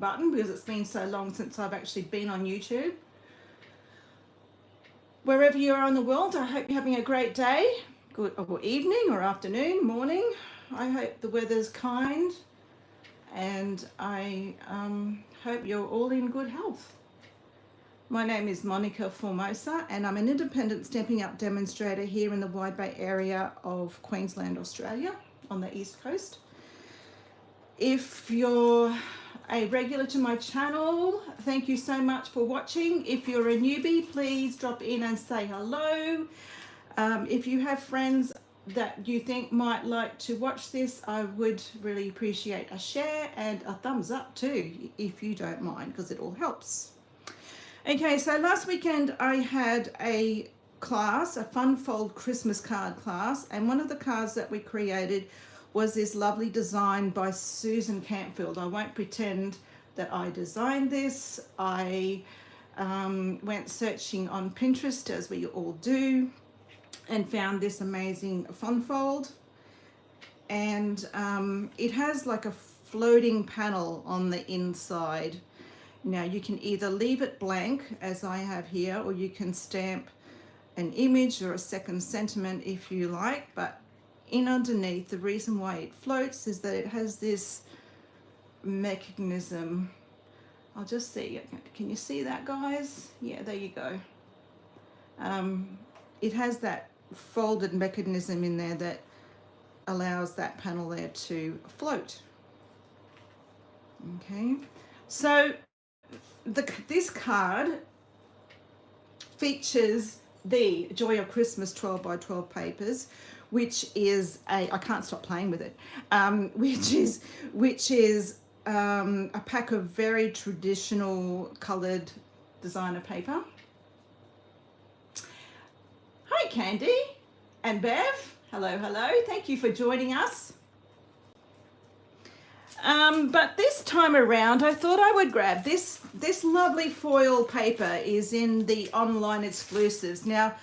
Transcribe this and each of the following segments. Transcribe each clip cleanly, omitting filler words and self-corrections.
button because it's been so long since I've actually been on YouTube. Wherever you are in the world, I hope you're having a great day, good or evening or afternoon, morning. I hope the weather's kind, and I hope you're all in good health. My name is Monica Formosa, and I'm an independent Stampin' Up demonstrator here in the Wide Bay area of Queensland, Australia, on the East Coast. If you're a regular to my channel, thank you so much for watching. If you're a newbie, please drop in and say hello. If you have friends that you think might like to watch this, I would really appreciate a share and a thumbs up too, if you don't mind, because it all helps. Okay, so last weekend I had a class, a fun fold Christmas card class, and one of the cards that we created was this lovely design by Susan Campfield. I won't pretend that I designed this. I went searching on Pinterest, as we all do, and found this amazing fun fold. And it has like a floating panel on the inside. Now you can either leave it blank, as I have here, or you can stamp an image or a second sentiment if you like, but in underneath, the reason why it floats is that it has this mechanism. I'll just see, can you see that, guys? Yeah, there you go. It has that folded mechanism in there that allows that panel there to float. Okay, so this card features the Joy of Christmas 12 by 12 papers, which is I can't stop playing with it, which is a pack of very traditional coloured designer paper. Hi Candy and Bev, hello, thank you for joining us. But this time around, I thought I would grab this lovely foil paper. Is in the online exclusives. Now,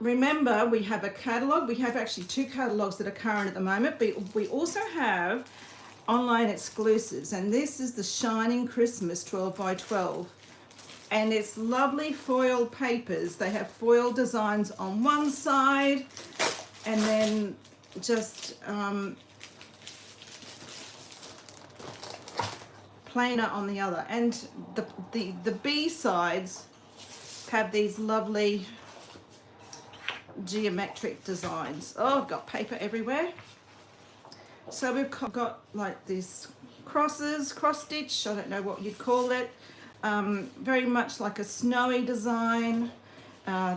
remember, we have a catalogue. We have actually 2 catalogues that are current at the moment, but we also have online exclusives. And this is the Shining Christmas 12 by 12. And it's lovely foil papers. They have foil designs on one side, and then just plainer on the other, and the B sides have these lovely geometric designs. Oh, I've got paper everywhere. So we've got like this crosses, cross stitch, I don't know what you'd call it, very much like a snowy design.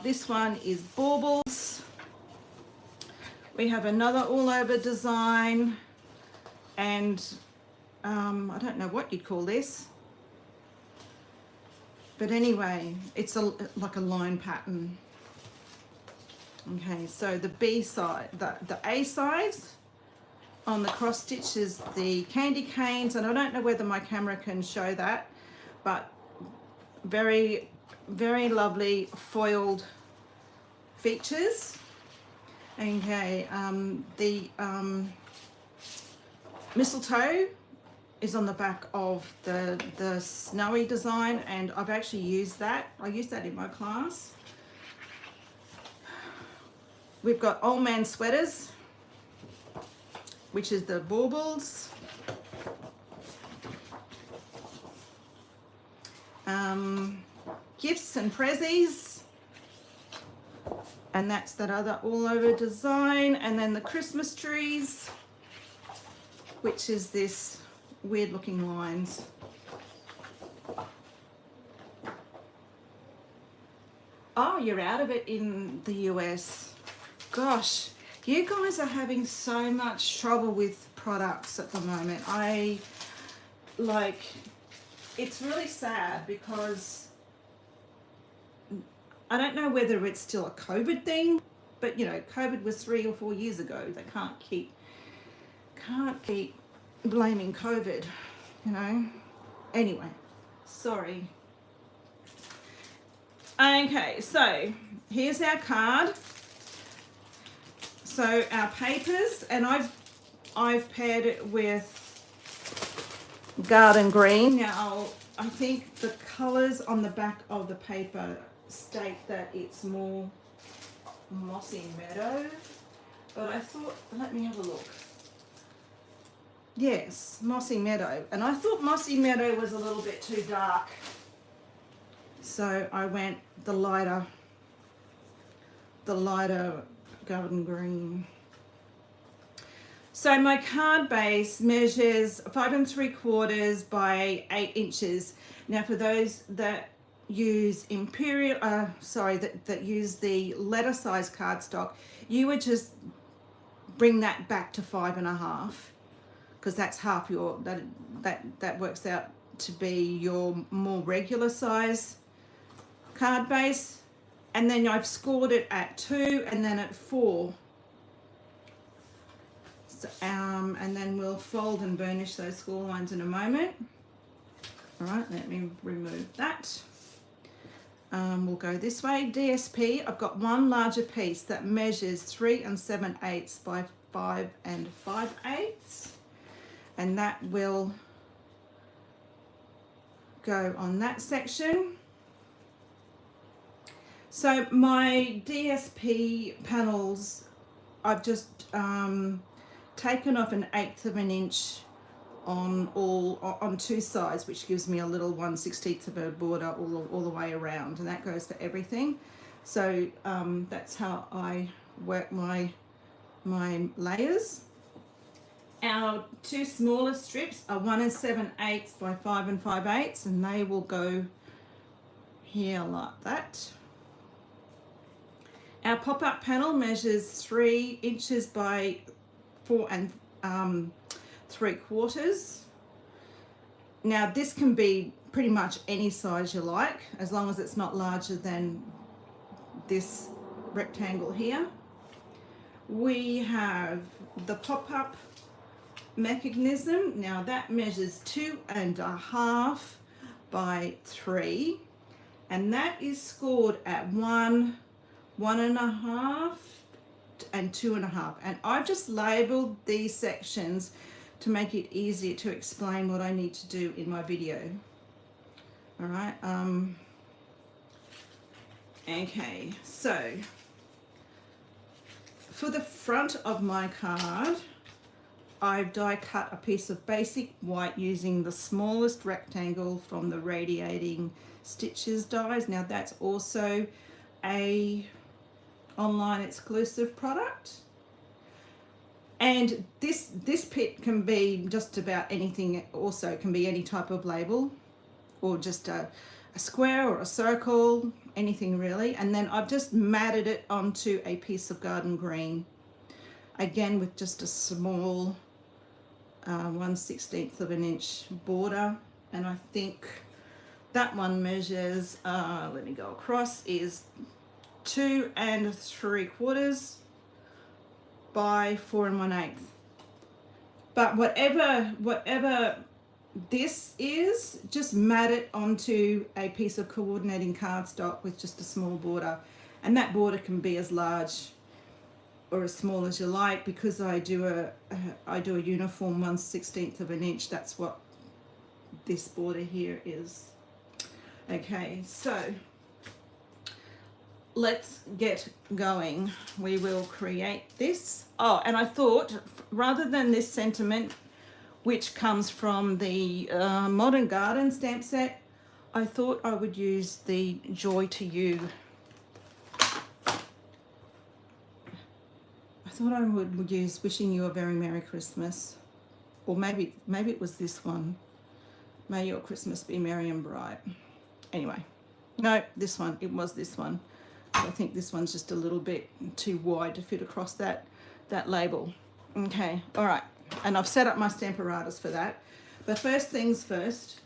This one is baubles. We have another all over design, and I don't know what you'd call this, but anyway, it's like a line pattern. Okay, so the B side, the A sides on the cross stitch is the candy canes, and I don't know whether my camera can show that, but very, very lovely foiled features. Okay, the mistletoe is on the back of the snowy design, and I've actually used that. I used that in my class. We've got Old Man Sweaters, which is the baubles. Gifts and prezzies, and that's that other all over design. And then the Christmas trees, which is this weird looking lines. Oh, you're out of it in the US. Gosh, you guys are having so much trouble with products at the moment. It's really sad, because I don't know whether it's still a COVID thing, but you know, COVID was 3 or 4 years ago. They can't keep blaming COVID, you know. Anyway, sorry. Okay, so here's our card. So our papers, and I've paired it with garden green. Now, I think the colours on the back of the paper state that it's more mossy meadow, but I thought, let me have a look. Yes, mossy meadow, and I thought mossy meadow was a little bit too dark, so I went the lighter garden green. So my card base measures 5 3/4 by 8 inches. Now for those that use Imperial, that use the letter size cardstock, you would just bring that back to 5.5, because that's half your, that works out to be your more regular size card base. And then I've scored it at 2 and then at 4. So, and then we'll fold and burnish those score lines in a moment. All right, let me remove that. We'll go this way. DSP, I've got one larger piece that measures 3 7/8 by 5 5/8, and that will go on that section. So my DSP panels, I've just taken off 1/8 of an inch on two sides, which gives me a little 1/16 of a border all the way around, and that goes for everything. So that's how I work my layers. Our two smaller strips are 1 7/8 by 5 5/8, and they will go here like that. Our pop-up panel measures 3 inches by 4 3/4. Now this can be pretty much any size you like, as long as it's not larger than this rectangle here. We have the pop-up mechanism. Now that measures 2.5 by 3, and that is scored at 1, 1.5 and 2.5, and I've just labeled these sections to make it easier to explain what I need to do in my video. All right, okay, so for the front of my card, I've die cut a piece of basic white using the smallest rectangle from the Radiating Stitches dies. Now that's also a online exclusive product, and this pit can be just about anything. Also, it can be any type of label, or just a square or a circle, anything really. And then I've just matted it onto a piece of garden green, again with just a small 1/16 of an inch border, and I think that one measures, let me go across, is 2 3/4 by 4 1/8. But whatever this is, just mat it onto a piece of coordinating cardstock with just a small border, and that border can be as large or as small as you like. Because I do a uniform 1/16 of an inch, that's what this border here is. Okay, so let's get going. We will create this. Oh, and I thought, rather than this sentiment, which comes from the Modern Garden stamp set, I thought I would use the Joy to You. I thought I would use Wishing You a Very Merry Christmas. Or maybe it was this one. May your Christmas be merry and bright. Anyway, no, this one. It was this one. I think this one's just a little bit too wide to fit across that label. Okay, all right. And I've set up my Stamparatus for that. But first things first,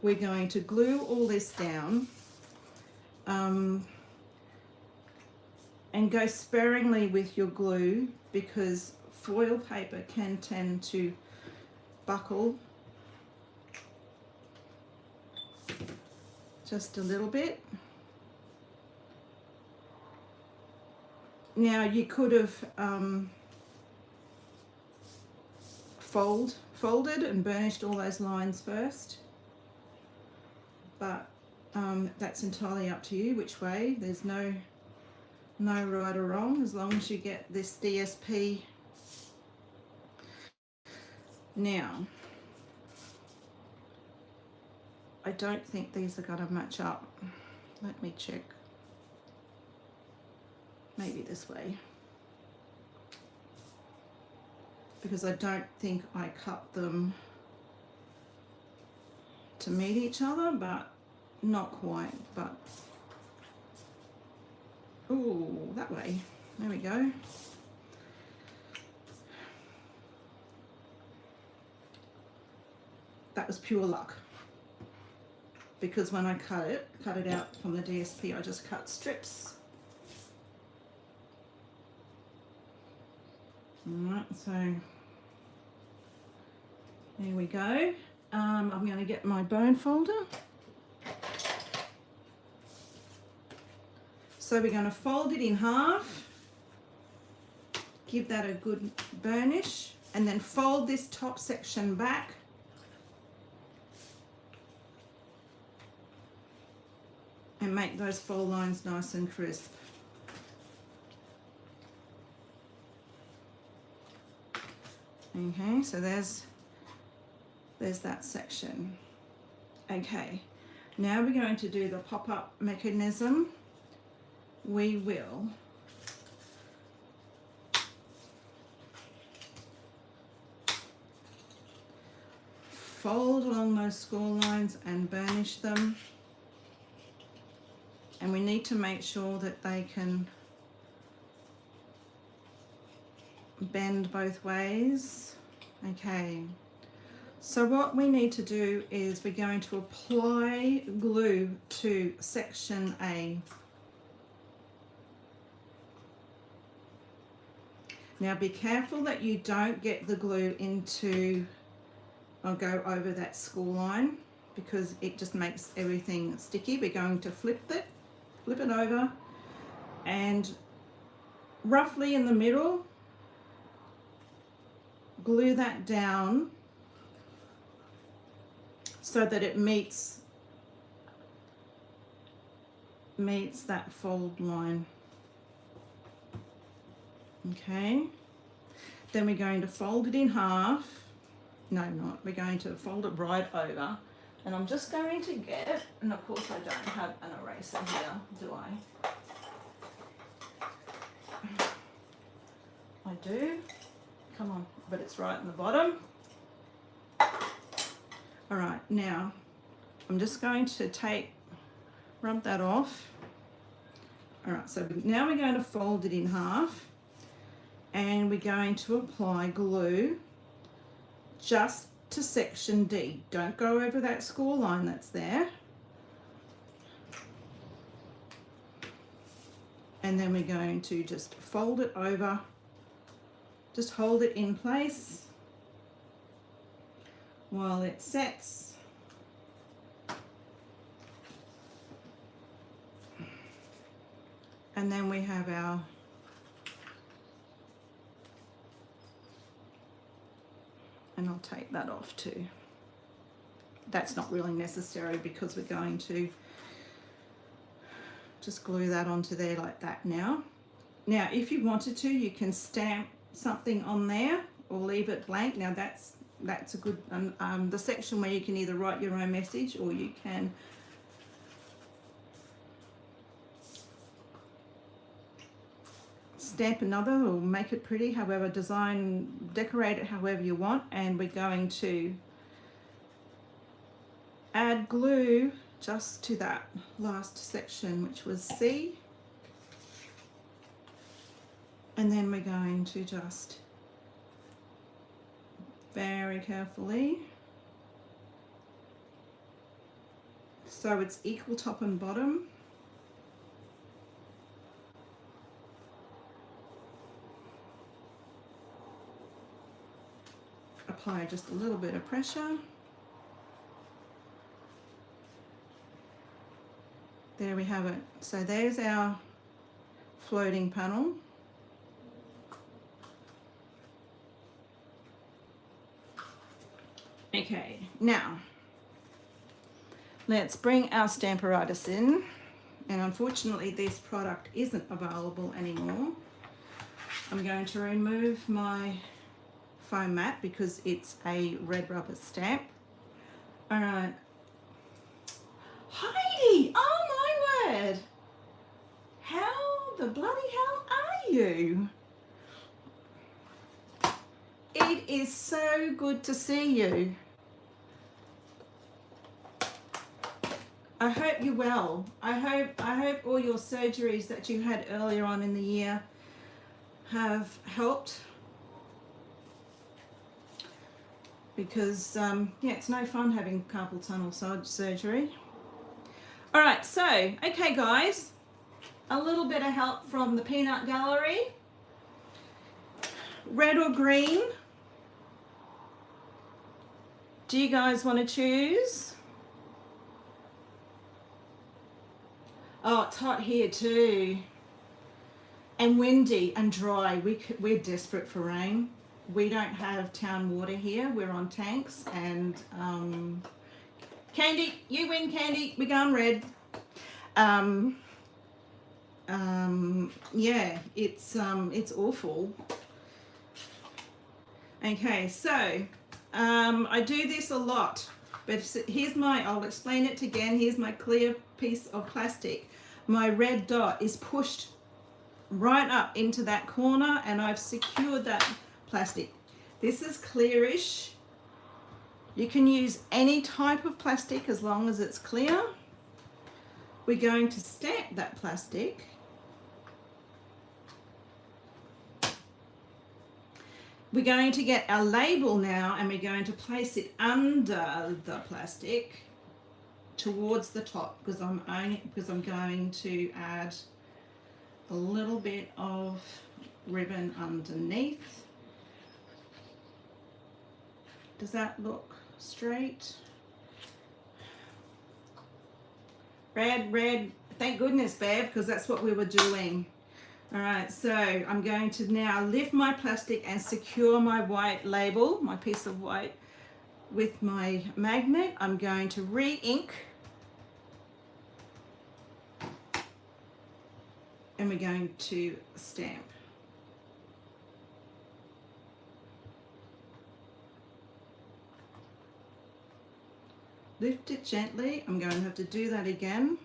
we're going to glue all this down, and go sparingly with your glue, because foil paper can tend to buckle just a little bit. Now you could have folded and burnished all those lines first, but that's entirely up to you which way. There's no right or wrong, as long as you get this DSP. Now, I don't think these are going to match up. Let me check. Maybe this way, because I don't think I cut them to meet each other, but not quite. But ooh, that way. There we go. That was pure luck, because when I cut it out from the DSP, I just cut strips. Alright, so there we go. I'm going to get my bone folder. So we're going to fold it in half, give that a good burnish, and then fold this top section back. And make those fold lines nice and crisp. Okay, so there's that section. Okay, now we're going to do the pop-up mechanism. We will fold along those score lines and burnish them, and we need to make sure that they can bend both ways. Okay, so what we need to do is we're going to apply glue to section A. Now be careful that you don't get the glue into or go over that score line, because it just makes everything sticky. We're going to flip it over, and roughly in the middle, glue that down so that it meets that fold line. Okay, then we're going to fold it in half. No, not. We're going to fold it right over, and I'm just going to get, and of course I don't have an eraser here, do I? I do. Come on, but it's right in the bottom. All right, now I'm just going to rub that off. All right, so now we're going to fold it in half, and we're going to apply glue just to section D. Don't go over that score line that's there. And then we're going to just fold it over. Just hold it in place while it sets. And then we have our and I'll take that off too. That's not really necessary because we're going to just glue that onto there like that now. Now, if you wanted to, you can stamp something on there or leave it blank. Now that's a good, the section where you can either write your own message or you can stamp another or make it pretty, however, decorate it however you want. And we're going to add glue just to that last section, which was C. And then we're going to just very carefully, so it's equal top and bottom, apply just a little bit of pressure. There we have it. So there's our floating panel. Okay, now let's bring our Stamparatus in, and unfortunately this product isn't available anymore. I'm going to remove my foam mat because it's a red rubber stamp. All right. Heidi, oh my word. How the bloody hell are you? It is so good to see you. I hope you're well. I hope all your surgeries that you had earlier on in the year have helped, because yeah, it's no fun having carpal tunnel surgery. All right, so okay guys, a little bit of help from the peanut gallery. Red or green? Do you guys want to choose? Oh, it's hot here too, and windy and dry. We're desperate for rain. We don't have town water here. We're on tanks, and Candy, you win, Candy. We're going red. Yeah, it's awful. Okay, so I do this a lot, but here's I'll explain it again. Here's my clear piece of plastic. My red dot is pushed right up into that corner, and I've secured that plastic. This is clearish. You can use any type of plastic as long as it's clear. We're going to stamp that plastic. We're going to get our label now, and we're going to place it under the plastic towards the top, because I'm going to add a little bit of ribbon underneath. Does that look straight? Red, thank goodness, Bev, because that's what we were doing. All right, so I'm going to now lift my plastic and secure my white label, my piece of white, with my magnet. I'm going to re-ink, and we're going to stamp. Lift it gently. I'm going to have to do that again.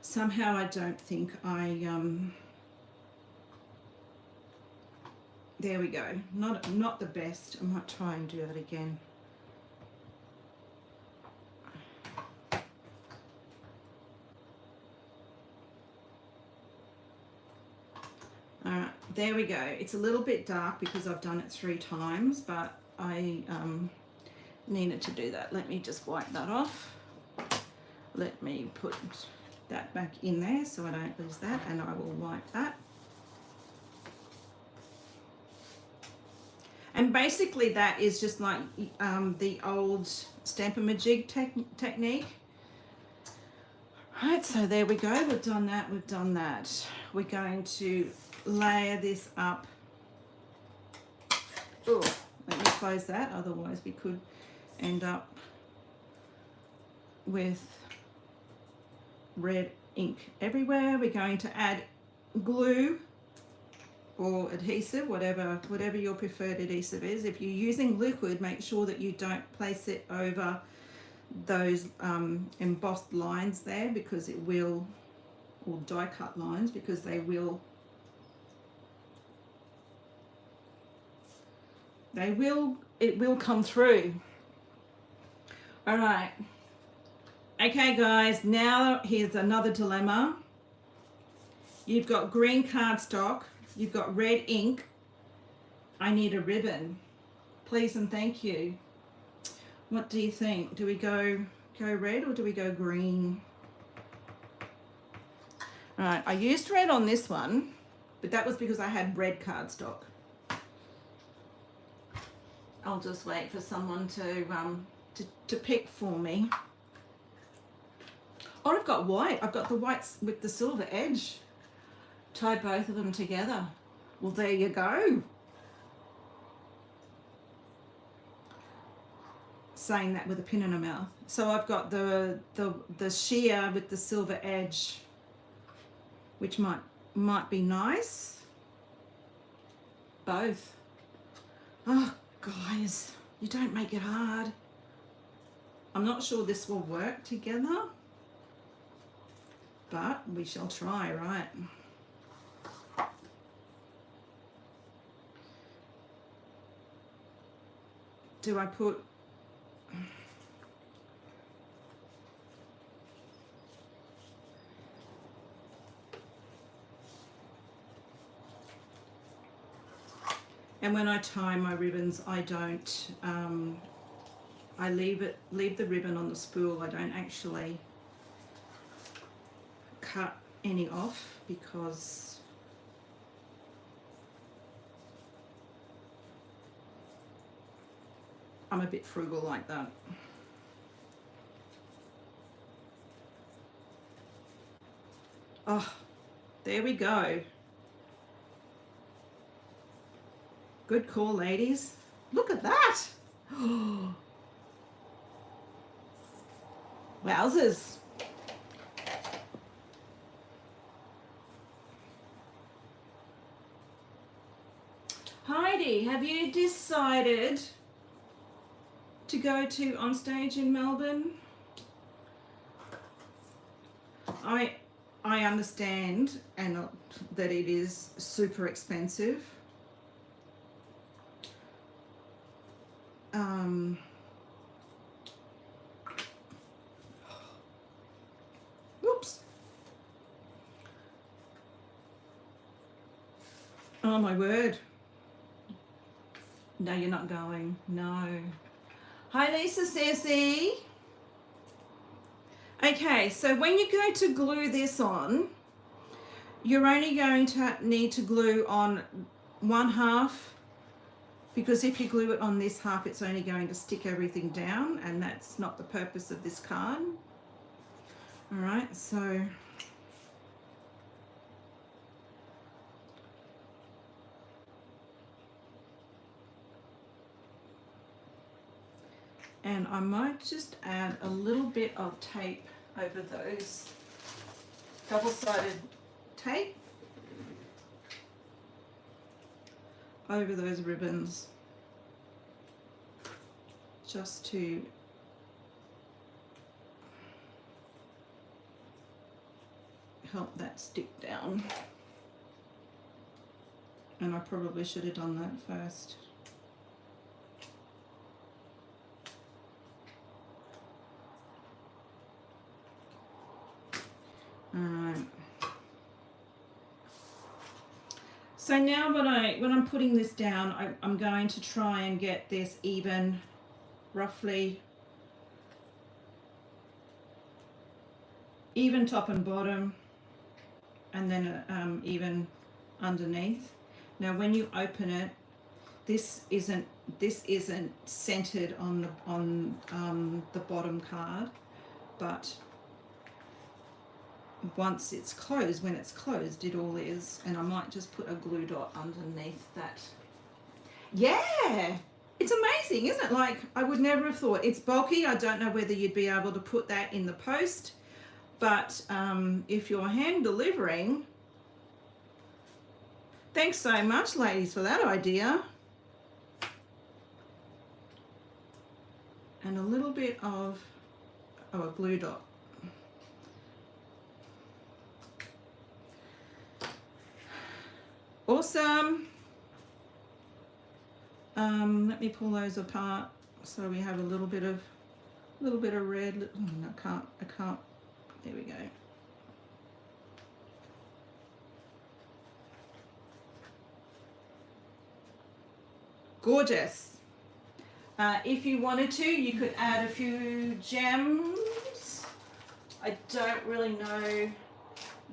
Somehow I don't think there we go. Not the best. I might try and do that again. Alright, there we go. It's a little bit dark because I've done it 3 times, but I needed to do that. Let me just wipe that off. Let me put that back in there so I don't lose that, and I will wipe that. And basically that is just like the old Stamp-A-Majig technique. Right, so there we go. We've done that. We've done that. We're going to layer this up. Oh, let me close that, otherwise we could end up with red ink everywhere. We're going to add glue or adhesive, whatever your preferred adhesive is. If you're using liquid, make sure that you don't place it over those embossed lines there, because it will, or die cut lines, because they will it will come through. All right. Okay guys, now here's another dilemma. You've got green cardstock, you've got red ink. I need a ribbon. Please and thank you. What do you think? Do we go red or do we go green? All right, I used red on this one, but that was because I had red cardstock. I'll just wait for someone to pick for me. Oh, I've got white. I've got the whites with the silver edge. tie both of them together. Well, there you go. Saying that with a pin in her mouth. So I've got the sheer with the silver edge, which might be nice. Both. Oh, guys, you don't make it hard. I'm not sure this will work together, but we shall try, right? Do I put... And when I tie my ribbons, I don't, I leave the ribbon on the spool. I don't actually cut any off because I'm a bit frugal like that. Oh, there we go. Good call, ladies. Look at that. Wowzers. Heidi, have you decided to go to On Stage in Melbourne? I understand and that it is super expensive. Whoops. Oh my word. No, you're not going. No. Hi, Lisa Ceci. Okay, so when you go to glue this on, you're only going to need to glue on one half, because if you glue it on this half, it's only going to stick everything down, and that's not the purpose of this card. All right, so and I might just add a little bit of tape over those, double-sided tape over those ribbons, just to help that stick down. And I probably should have done that first. Alright. So now when I'm putting this down, I'm going to try and get this even, roughly even top and bottom, and then even underneath. Now when you open it, this isn't centered on the bottom card, but once it's closed, when it's closed, it all is. And I might just put a glue dot underneath that. Yeah, it's amazing, isn't it? Like, I would never have thought. It's bulky. I don't know whether you'd be able to put that in the post, but if you're hand delivering, thanks so much, ladies, for that idea. And a little bit of a glue dot. Awesome. Let me pull those apart so we have a little bit of red. I can't. There we go. Gorgeous. If you wanted to, you could add a few gems. I don't really know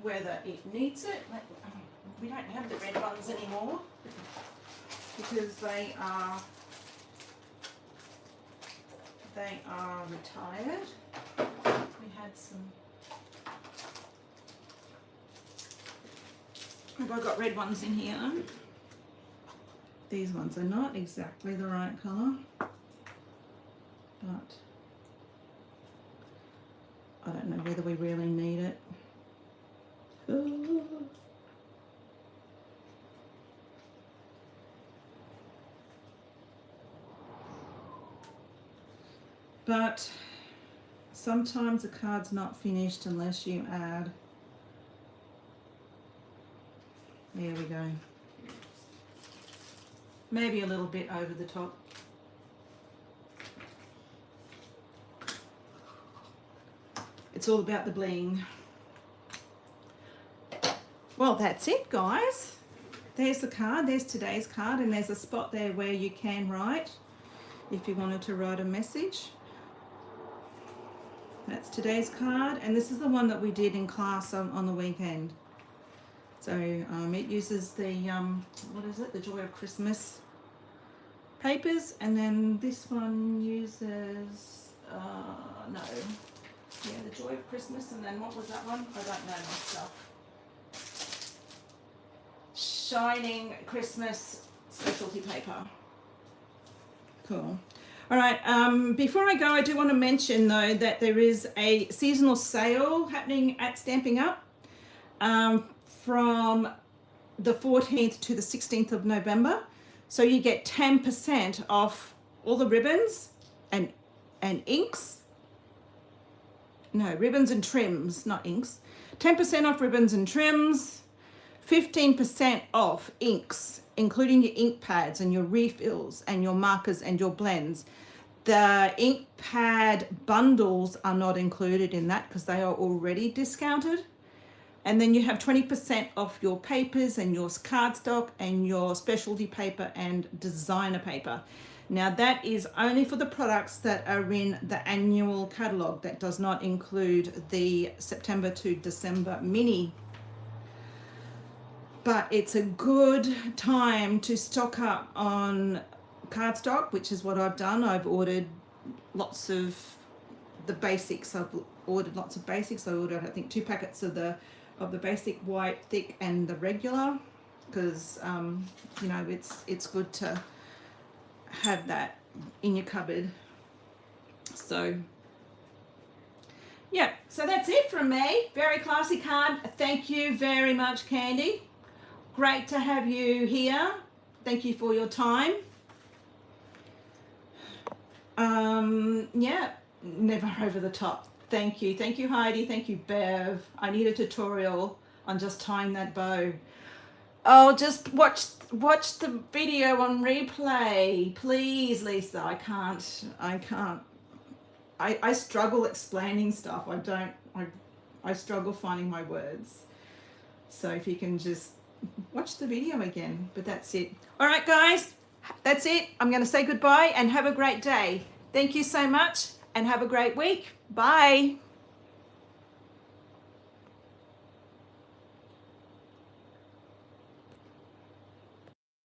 whether it needs it. We don't have the red ones anymore because they are retired. We had some. Have I got red ones in here? These ones are not exactly the right colour, but I don't know whether we really need it. Ooh. But sometimes a card's not finished unless you add. There we go. Maybe a little bit over the top. It's all about the bling. Well, that's it, guys. There's the card. There's today's card, and there's a spot there where you can write if you wanted to write a message. That's today's card, and this is the one that we did in class on the weekend. So it uses the, what is it, the Joy of Christmas papers, and then this one uses, no, yeah, the Joy of Christmas, and then what was that one? I don't know myself. Shining Christmas specialty paper. Cool. All right, before I go, I do want to mention, though, that there is a seasonal sale happening at Stamping Up from the 14th to the 16th of November. So you get 10% off all the ribbons and inks. No, ribbons and trims, not inks. 10% off ribbons and trims, 15% off inks, including your ink pads and your refills and your markers and your blends. The ink pad bundles are not included in that because they are already discounted. And then you have 20% off your papers and your cardstock and your specialty paper and designer paper. Now that is only for the products that are in the annual catalogue. That does not include the September to December mini. But it's a good time to stock up on cardstock, which is what I've done. I've ordered lots of the basics. I've ordered lots of basics. I ordered, I think, 2 packets of the basic white thick and the regular, because you know, it's good to have that in your cupboard. So yeah, so that's it from me. Very classy card. Thank you very much, Candy. Great to have you here. Thank you for your time. Yeah, never over the top. Thank you. Thank you, Heidi. Thank you, Bev. I need a tutorial on just tying that bow. Oh, just watch the video on replay. Please, Lisa. I can't. I struggle explaining stuff. I struggle finding my words. So if you can just watch the video again. But that's it. All right, guys. That's it. I'm going to say goodbye and have a great day. Thank you so much and have a great week. Bye.